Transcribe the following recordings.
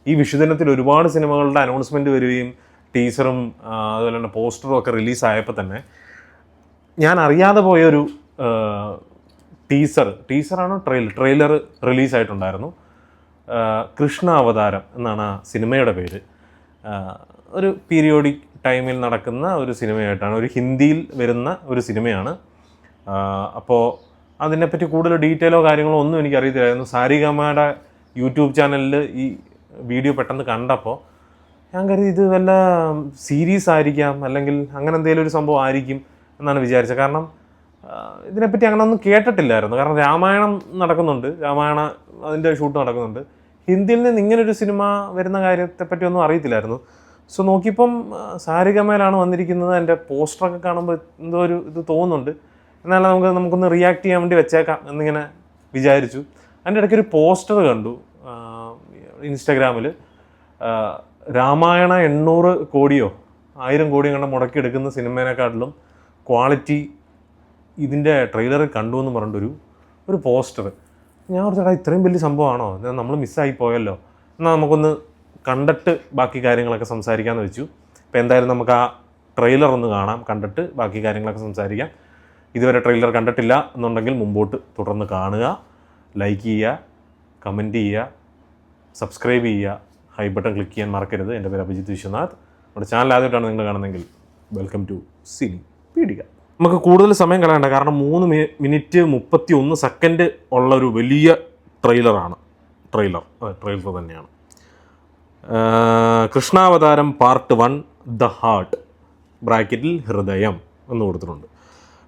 ഈ വിഷുദിനത്തിൽ ഒരുപാട് സിനിമകളുടെ അനൗൺസ്മെൻറ്റ് വരികയും ടീസറും അതുപോലെ തന്നെ പോസ്റ്ററും ഒക്കെ റിലീസായപ്പോൾ തന്നെ ഞാൻ അറിയാതെ പോയൊരു ടീസറാണോ ട്രെയിലർ റിലീസായിട്ടുണ്ടായിരുന്നു. കൃഷ്ണ അവതാരം എന്നാണ് ആ സിനിമയുടെ പേര്. ഒരു പീരിയോഡിക് ടൈമിൽ നടക്കുന്ന ഒരു സിനിമയായിട്ടാണ്, ഒരു ഹിന്ദിയിൽ വരുന്ന ഒരു സിനിമയാണ്. അപ്പോൾ അതിനെപ്പറ്റി കൂടുതൽ ഡീറ്റെയിലോ കാര്യങ്ങളോ ഒന്നും എനിക്കറിയത്തില്ലായിരുന്നു. സാരിഗമയുടെ യൂട്യൂബ് ചാനലിൽ ഈ വീഡിയോ പെട്ടെന്ന് കണ്ടപ്പോൾ ഞാൻ കരുതി ഇത് വല്ല സീരീസ് ആയിരിക്കാം, അല്ലെങ്കിൽ അങ്ങനെ എന്തെങ്കിലും ഒരു സംഭവം ആയിരിക്കും എന്നാണ് വിചാരിച്ചത്. കാരണം ഇതിനെപ്പറ്റി അങ്ങനെ ഒന്നും കേട്ടിട്ടില്ലായിരുന്നു. കാരണം രാമായണം നടക്കുന്നുണ്ട്, അതിൻ്റെ ഷൂട്ട് നടക്കുന്നുണ്ട്. ഹിന്ദിയിൽ നിന്ന് ഇങ്ങനൊരു സിനിമ വരുന്ന കാര്യത്തെപ്പറ്റി ഒന്നും അറിയത്തില്ലായിരുന്നു. സോ നോക്കിയപ്പം സാരിഗമയിലാണ് വന്നിരിക്കുന്നത്. എൻ്റെ പോസ്റ്ററൊക്കെ കാണുമ്പോൾ എന്തോ ഒരു ഇത് തോന്നുന്നുണ്ട്. എന്നാലും നമുക്കൊന്ന് റിയാക്ട് ചെയ്യാൻ വേണ്ടി വെച്ചേക്കാം എന്നിങ്ങനെ വിചാരിച്ചു. അതിൻ്റെ ഇടയ്ക്കൊരു പോസ്റ്റർ കണ്ടു ഇൻസ്റ്റാഗ്രാമിൽ. രാമായണ 800 കോടിയോ 1000 കോടിയോ കണ്ട് മുടക്കിയെടുക്കുന്ന സിനിമേനെക്കാട്ടിലും ക്വാളിറ്റി ഇതിൻ്റെ ട്രെയിലറിൽ കണ്ടു എന്ന് പറഞ്ഞിട്ടൊരു പോസ്റ്റർ. ഞാൻ ഓർത്തേട്ടാ ഇത്രയും വലിയ സംഭവമാണോ, നമ്മൾ മിസ്സായി പോയല്ലോ, എന്നാൽ നമുക്കൊന്ന് കണ്ടിട്ട് ബാക്കി കാര്യങ്ങളൊക്കെ സംസാരിക്കാമെന്ന് വെച്ചു. ഇപ്പോൾ എന്തായാലും നമുക്ക് ആ ട്രെയിലർ ഒന്ന് കാണാം, കണ്ടിട്ട് ബാക്കി കാര്യങ്ങളൊക്കെ സംസാരിക്കാം. ഇതുവരെ ട്രെയിലർ കണ്ടിട്ടില്ല എന്നുണ്ടെങ്കിൽ മുമ്പോട്ട് തുടർന്ന് കാണുക, ലൈക്ക് ചെയ്യുക, കമൻറ്റ് ചെയ്യുക, സബ്സ്ക്രൈബ് ചെയ്യുക, ഹൈ ബട്ടൺ ക്ലിക്ക് ചെയ്യാൻ മറക്കരുത്. എൻ്റെ പേര് അഭിജിത്ത് വിശ്വനാഥ്. നമ്മുടെ ചാനൽ ആദ്യമായിട്ടാണ് നിങ്ങൾ കാണുന്നതെങ്കിൽ വെൽക്കം ടു സിനി പീഡിക. നമുക്ക് കൂടുതൽ സമയം കളയണ്ട, കാരണം 3 മിനിറ്റ് 31 സെക്കൻഡ് ഉള്ളൊരു വലിയ ട്രെയിലർ തന്നെയാണ്. കൃഷ്ണാവതാരം പാർട്ട് 1 ദ ഹാർട്ട് ബ്രാക്കറ്റിൽ ഹൃദയം എന്ന് കൊടുത്തിട്ടുണ്ട്.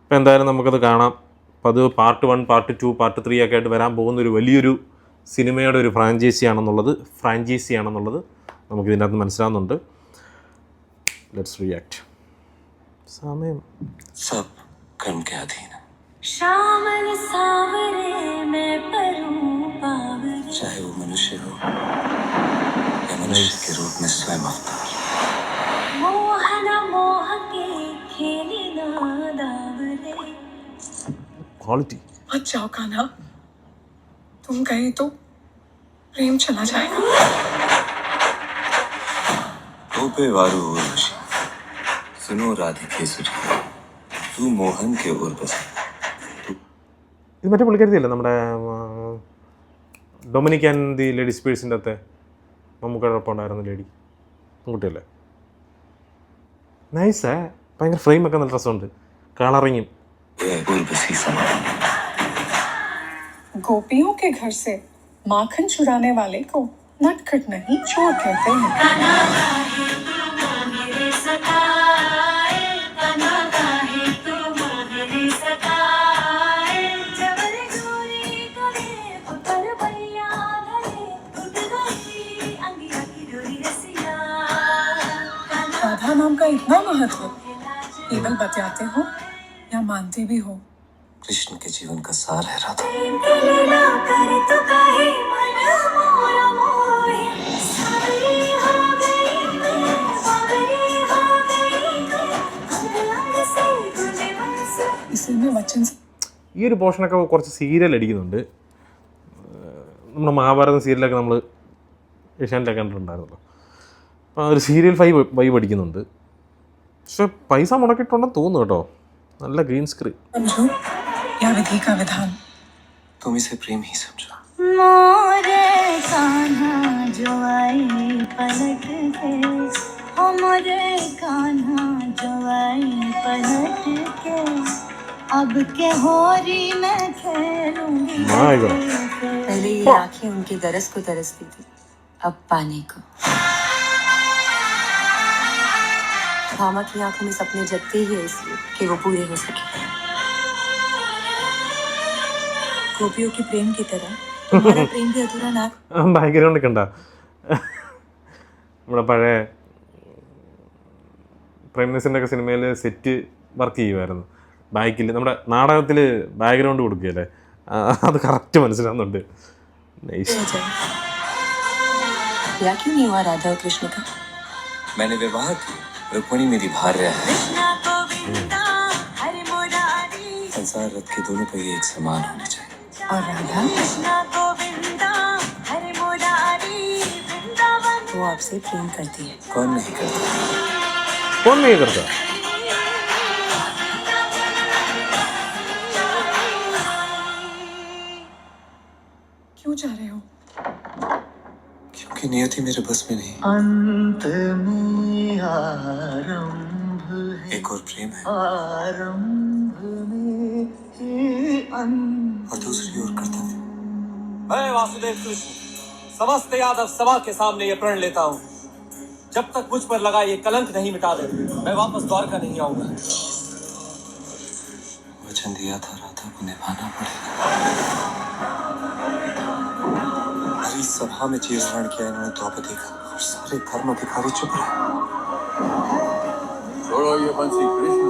അപ്പോൾ എന്തായാലും നമുക്കത് കാണാം. അപ്പോൾ അത് പാർട്ട് 1, പാർട്ട് 2, പാർട്ട് 3 ഒക്കെ ആയിട്ട് വരാൻ പോകുന്നൊരു വലിയൊരു സിനിമയുടെ ഒരു ഫ്രാഞ്ചൈസി ആണെന്നുള്ളത് നമുക്കിതിൻ്റെ അകത്ത് മനസ്സിലാവുന്നുണ്ട്. Let's react. സമയം സബ് കർമ്മ കെ അധീൻ शामल सावरे मैं परूं पावरे चाहे वो मनुष्य हो या मनुष्य के रूप में स्वयं अवतार. मोहन मोह के खेलना दावरे. क्वालिटी मत जाओ कान्हा, तुम गए तो प्रेम चला जाएगा. रूपे वारू उर्वशी सुनो राधिके सुजी तू मोहन के उर्वशी. ഇത് മറ്റേ പുള്ളിക്കാരിയല്ലേ, നമ്മുടെ ഡൊമിനിക് ആൻഡ് ദി ലേഡി സ്പീഴ്സിൻ്റെ അകത്തെ മമ്മൂക്കയോടൊപ്പം ഉണ്ടായിരുന്ന ലേഡി പെൺകുട്ടിയല്ലേ? നൈസേ, ഭയങ്കര ഫ്രെയിമൊക്കെ നല്ല രസമുണ്ട്, കളറിങ്ങും. गोपियों के घर से माखन चुराने वाले को नटखट नहीं चोर कहते हैं. राधा नाम का इतना महत्व केवल बचाते हो या मानते भी हो? कृष्ण के जीवन का सार है राधा. इसी में वचन से ഈ ഒരു പോർഷനൊക്കെ കുറച്ച് സീരിയൽ അടിക്കുന്നുണ്ട്. നമ്മുടെ മഹാഭാരതം സീരിയലൊക്കെ നമ്മൾ ഏഷ്യാനെറ്റൊക്കെ കണ്ടിട്ടുണ്ടായിരുന്നല്ലോ. അപ്പോൾ ഒരു സീരിയൽ വൈബ് അടിക്കുന്നുണ്ട്. പക്ഷെ പൈസ മുടക്കിയിട്ടുണ്ടെന്ന് തോന്നുന്നു കേട്ടോ. നല്ല ഗ്രീൻ സ്ക്രീൻ. समझो या विधि का विधान. तुम इसे प्रेम ही समझो. मोरे कान्हा जो आई पलट के, ओ मोरे कान्हा जो आई पलट के, अब के होरी मैं खेलूंगी. My God. पहले ये आंखें उनके दरस को तरसती थी, अब पाने को. भामा की आंखों में सपने जगते ही है इसलिए कि वो पूरे हो सके. गोपियों के प्रेम की तरह तुम्हारा प्रेम भी अधूरा ना. ബാക്ക്ഗ്രൗണ്ട് കണ്ട നമ്മുടെ പഴയ പ്രൈം മിനിസ്റ്ററിൻ്റെ ഒക്കെ സിനിമയിൽ സെറ്റ് വർക്ക് ചെയ്യുമായിരുന്നു. ബാക്കിൽ നമ്മുടെ നാടകത്തിൽ ബാക്ക്ഗ്രൗണ്ട് കൊടുക്കുകയല്ലേ, അത് കറക്റ്റ് മനസ്സിലാവുന്നുണ്ട്. നൈസ്. या क्यों नहीं हुआ राधा और कृष्ण का? मैंने विवाह की, रुक्मिणी मेरी भार्या है. संसार रथ के दोनों पहिए एक समान होने चाहिए. और राधा? कृष्णा गोविंदा हरे मुरारी वृंदावन वो आपसे प्रेम करती है। कौन नहीं करता? कौन नहीं करता? क्यों जा रहे हो? क्योंकि नियति मेरे बस में नहीं। अंत में आरंभ है, एक और प्रेम है आरंभ में ही अंत। और दूसरी ओर कर्तव्य। मैं वासुदेव कृष्ण समस्त यादव सभा के सामने ये प्रण लेता हूँ, जब तक मुझ पर लगा ये कलंक नहीं मिटा दे, मैं वापस द्वारका नहीं आऊंगा। वचन दिया था, राधा को निभाना पड़ेगा। हरी सभा में चीरहरण किया इन्होंने द्रौपदी का, और सारे धर्म अधिकारी चुप रहे। छोड़ो ये बंसी कृष्ण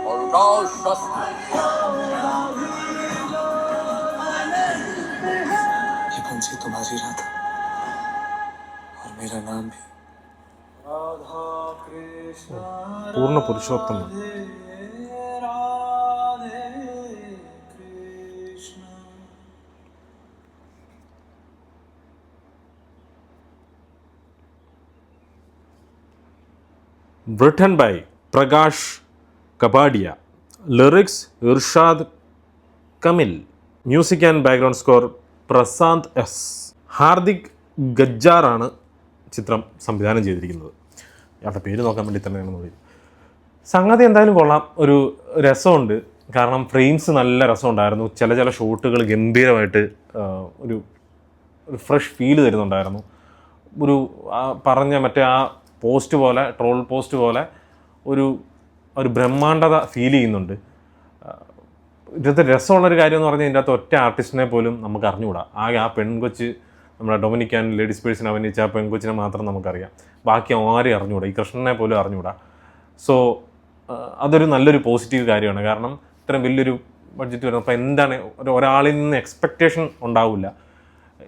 और उठाओ शस्त्र। ये बंसी तुम्हारी राधा और मेरा नाम भी। पूर्ण पुरुषोत्तम। written by Prakash Kapadia, lyrics Irshad Kamil, music and background score Prashanth S. Hardik ഗജ്ജാറാണ് ചിത്രം സംവിധാനം ചെയ്തിരിക്കുന്നത്. ഇയാളുടെ പേര് നോക്കാൻ വേണ്ടി തന്നെയാണ് നോക്കി. സംഗതി എന്തായാലും കൊള്ളാം, ഒരു രസമുണ്ട്. കാരണം ഫ്രെയിംസ് നല്ല രസമുണ്ടായിരുന്നു, ചില ഷോട്ടുകൾ ഗംഭീരമായിട്ട് ഒരു ഫ്രഷ് ഫീൽ തരുന്നുണ്ടായിരുന്നു. ഒരു പറഞ്ഞ മറ്റേ ആ പോസ്റ്റ് പോലെ, ട്രോൾ പോസ്റ്റ് പോലെ ഒരു ബ്രഹ്മാണ്ഡത ഫീൽ ചെയ്യുന്നുണ്ട്. ഇതിനകത്ത് രസമുള്ളൊരു കാര്യം എന്ന് പറഞ്ഞാൽ ഇതിൻ്റെ അകത്ത് ഒറ്റ ആർട്ടിസ്റ്റിനെ പോലും നമുക്ക് അറിഞ്ഞുകൂടാ. ആകെ ആ പെൺകൊച്ച്, നമ്മുടെ ഡൊമിനിക് ആൻഡ് ലേഡീസ് പേഴ്സിനെ അഭിനയിച്ച ആ പെൺകൊച്ചിനെ മാത്രം നമുക്കറിയാം, ബാക്കി ആരെയും അറിഞ്ഞുകൂടാ, ഈ കൃഷ്ണനെ പോലും അറിഞ്ഞുകൂടാ. സോ അതൊരു നല്ലൊരു പോസിറ്റീവ് കാര്യമാണ്. കാരണം ഇത്രയും വലിയൊരു ബഡ്ജറ്റ് വരുന്നത്, അപ്പോൾ എന്താണ് ഒരാളിൽ നിന്ന് എക്സ്പെക്റ്റേഷൻ ഉണ്ടാവില്ല.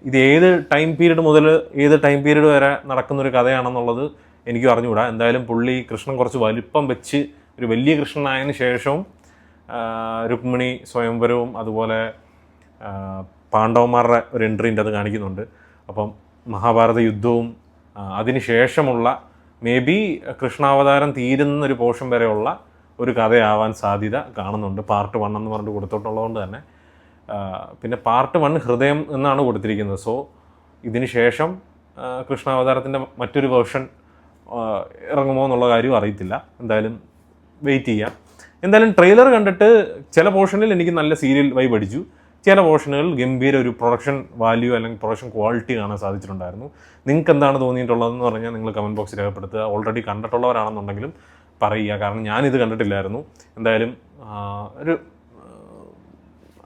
ഇത് ഏത് ടൈം പീരീഡ് മുതൽ ഏത് ടൈം പീരീഡ് വരെ നടക്കുന്നൊരു കഥയാണെന്നുള്ളത് എനിക്കും അറിഞ്ഞുകൂടാ. എന്തായാലും പുള്ളി കൃഷ്ണൻ കുറച്ച് വലിപ്പം വെച്ച് ഒരു വലിയ കൃഷ്ണനായതിനു ശേഷവും രുക്മിണി സ്വയംവരവും അതുപോലെ പാണ്ഡവന്മാരുടെ ഒരു എൻട്രീൻ്റെ അത് കാണിക്കുന്നുണ്ട്. അപ്പം മഹാഭാരത യുദ്ധവും അതിന് ശേഷമുള്ള മേ ബി കൃഷ്ണാവതാരം തീരുന്നൊരു പോർഷൻ വരെയുള്ള ഒരു കഥയാവാൻ സാധ്യത കാണുന്നുണ്ട്. പാർട്ട് 1 എന്ന് പറഞ്ഞിട്ട് കൊടുത്തിട്ടുള്ളതുകൊണ്ട് തന്നെ. പിന്നെ പാർട്ട് 1 ഹൃദയം എന്നാണ് കൊടുത്തിരിക്കുന്നത്. സോ ഇതിന് ശേഷം കൃഷ്ണാവതാരത്തിൻ്റെ മറ്റൊരു വേർഷൻ ഇറങ്ങുമോ എന്നുള്ള കാര്യം അറിയത്തില്ല. എന്തായാലും വെയിറ്റ് ചെയ്യാം. എന്തായാലും ട്രെയിലർ കണ്ടിട്ട് ചില പോർഷനിൽ എനിക്ക് നല്ല സീരിയൽ വൈബ് അടിച്ചു, ചില പോർഷനുകൾ ഗംഭീര ഒരു പ്രൊഡക്ഷൻ വാല്യൂ അല്ലെങ്കിൽ പ്രൊഡക്ഷൻ ക്വാളിറ്റി കാണാൻ സാധിച്ചിട്ടുണ്ടായിരുന്നു. നിങ്ങൾക്ക് എന്താണ് തോന്നിയിട്ടുള്ളതെന്ന് പറഞ്ഞാൽ നിങ്ങൾ കമൻറ്റ് ബോക്സിൽ രേഖപ്പെടുത്തുക. ഓൾറെഡി കണ്ടിട്ടുള്ളവരാണെന്നുണ്ടെങ്കിലും പറയുക, കാരണം ഞാനിത് കണ്ടിട്ടില്ലായിരുന്നു. എന്തായാലും ഒരു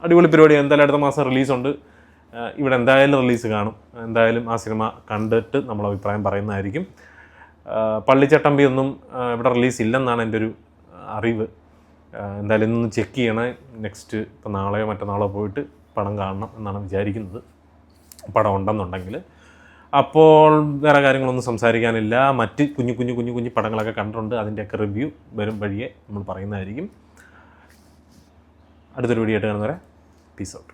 അടിപൊളി പരിപാടി. എന്തായാലും അടുത്ത മാസം റിലീസുണ്ട്. ഇവിടെ എന്തായാലും റിലീസ് കാണും. എന്തായാലും ആ സിനിമ കണ്ടിട്ട് നമ്മൾ അഭിപ്രായം പറയുന്നതായിരിക്കും. പള്ളിച്ചട്ടമ്പി ഒന്നും ഇവിടെ റിലീസ് ഇല്ലെന്നാണ് എൻ്റെ ഒരു അറിവ്. എന്തായാലും ഇന്നൊന്ന് ചെക്ക് ചെയ്യണേ. നെക്സ്റ്റ് ഇപ്പോൾ നാളെയോ മറ്റന്നാളോ പോയിട്ട് പടം കാണണം എന്നാണ് വിചാരിക്കുന്നത്, പടം ഉണ്ടെന്നുണ്ടെങ്കിൽ. അപ്പോൾ വേറെ കാര്യങ്ങളൊന്നും സംസാരിക്കാനില്ല. മറ്റ് കുഞ്ഞു പടങ്ങളൊക്കെ കണ്ടിട്ടുണ്ട്, അതിൻ്റെയൊക്കെ റിവ്യൂ വരും വഴിയെ നമ്മൾ പറയുന്നതായിരിക്കും. അടുത്തൊരു വീഡിയോ ആയിട്ട് കാണുന്നവരെ പീസ് ഔട്ട്.